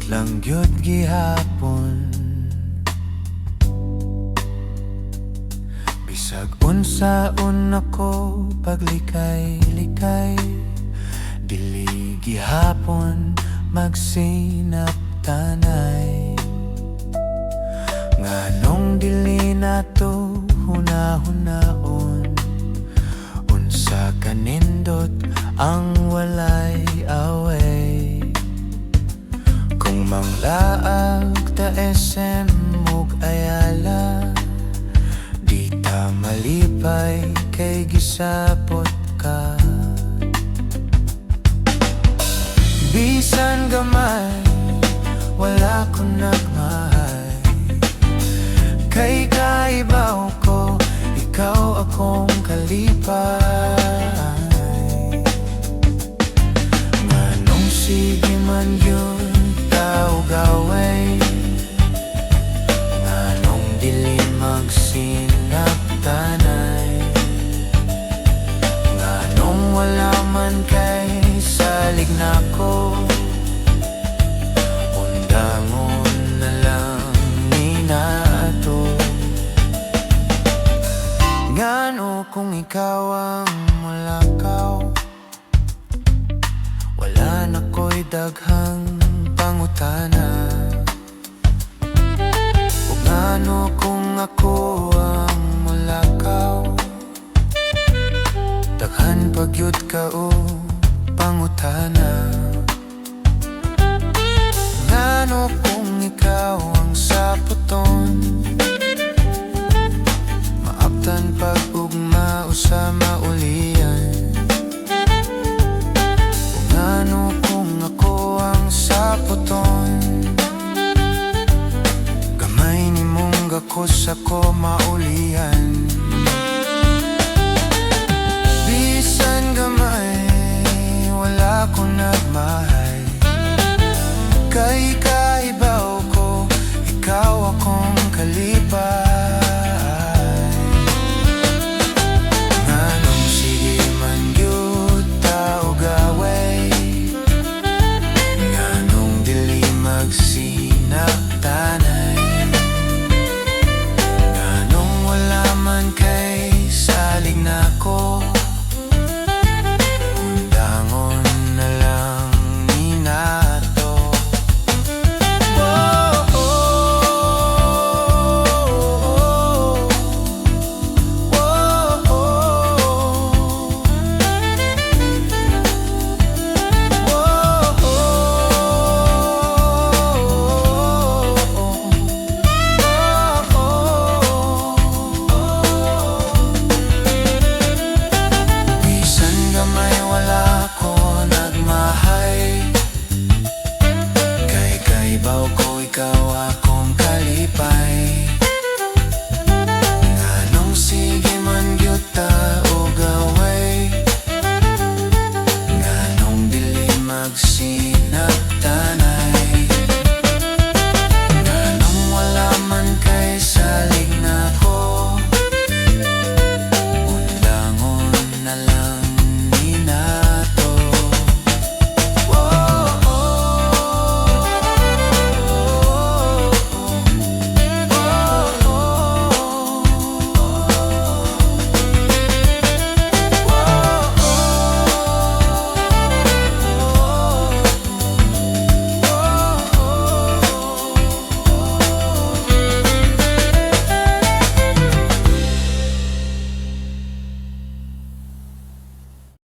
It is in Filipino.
lang gyud gihapon. Bisag unsaon ako paglikay-likay, dili gihapon magsinaptanay. Nganong dili nato hunahunaon, unsa kanindot ang walay away. Kung manglaag ta SM ug Ayala, di ta malipay kay gisapot ka. Bisan gamay wala ko nagmahay, kay kaibaw ko ikaw akong kalipay. Nganong sige man yun tao gaway, nganong dili magsinaptanay, nganong wala man kay salig nako, undangon na lang ni nato. Ngano kung ikaw ang mulakaw, wala na ko'y daghang pangutana. Ug ngano kung ako ang mulakaw, daghan pagyud ka o pangutana. Ngano kung ikaw ang saputon, maabtan pag ugma usa maulian. Ug ngano kung ako ang saputon, gamay nimong gakos ako maulian. Bisan gamay wala ko nagmahay, kay kaibaw ko ikaw akong kalipay. Nganong sige man gyud tao gaway, nganong dili magsinaptanay, nganong wala man kay salig nako, undangon na lang ni nato. Ikaw ko, ikaw ako.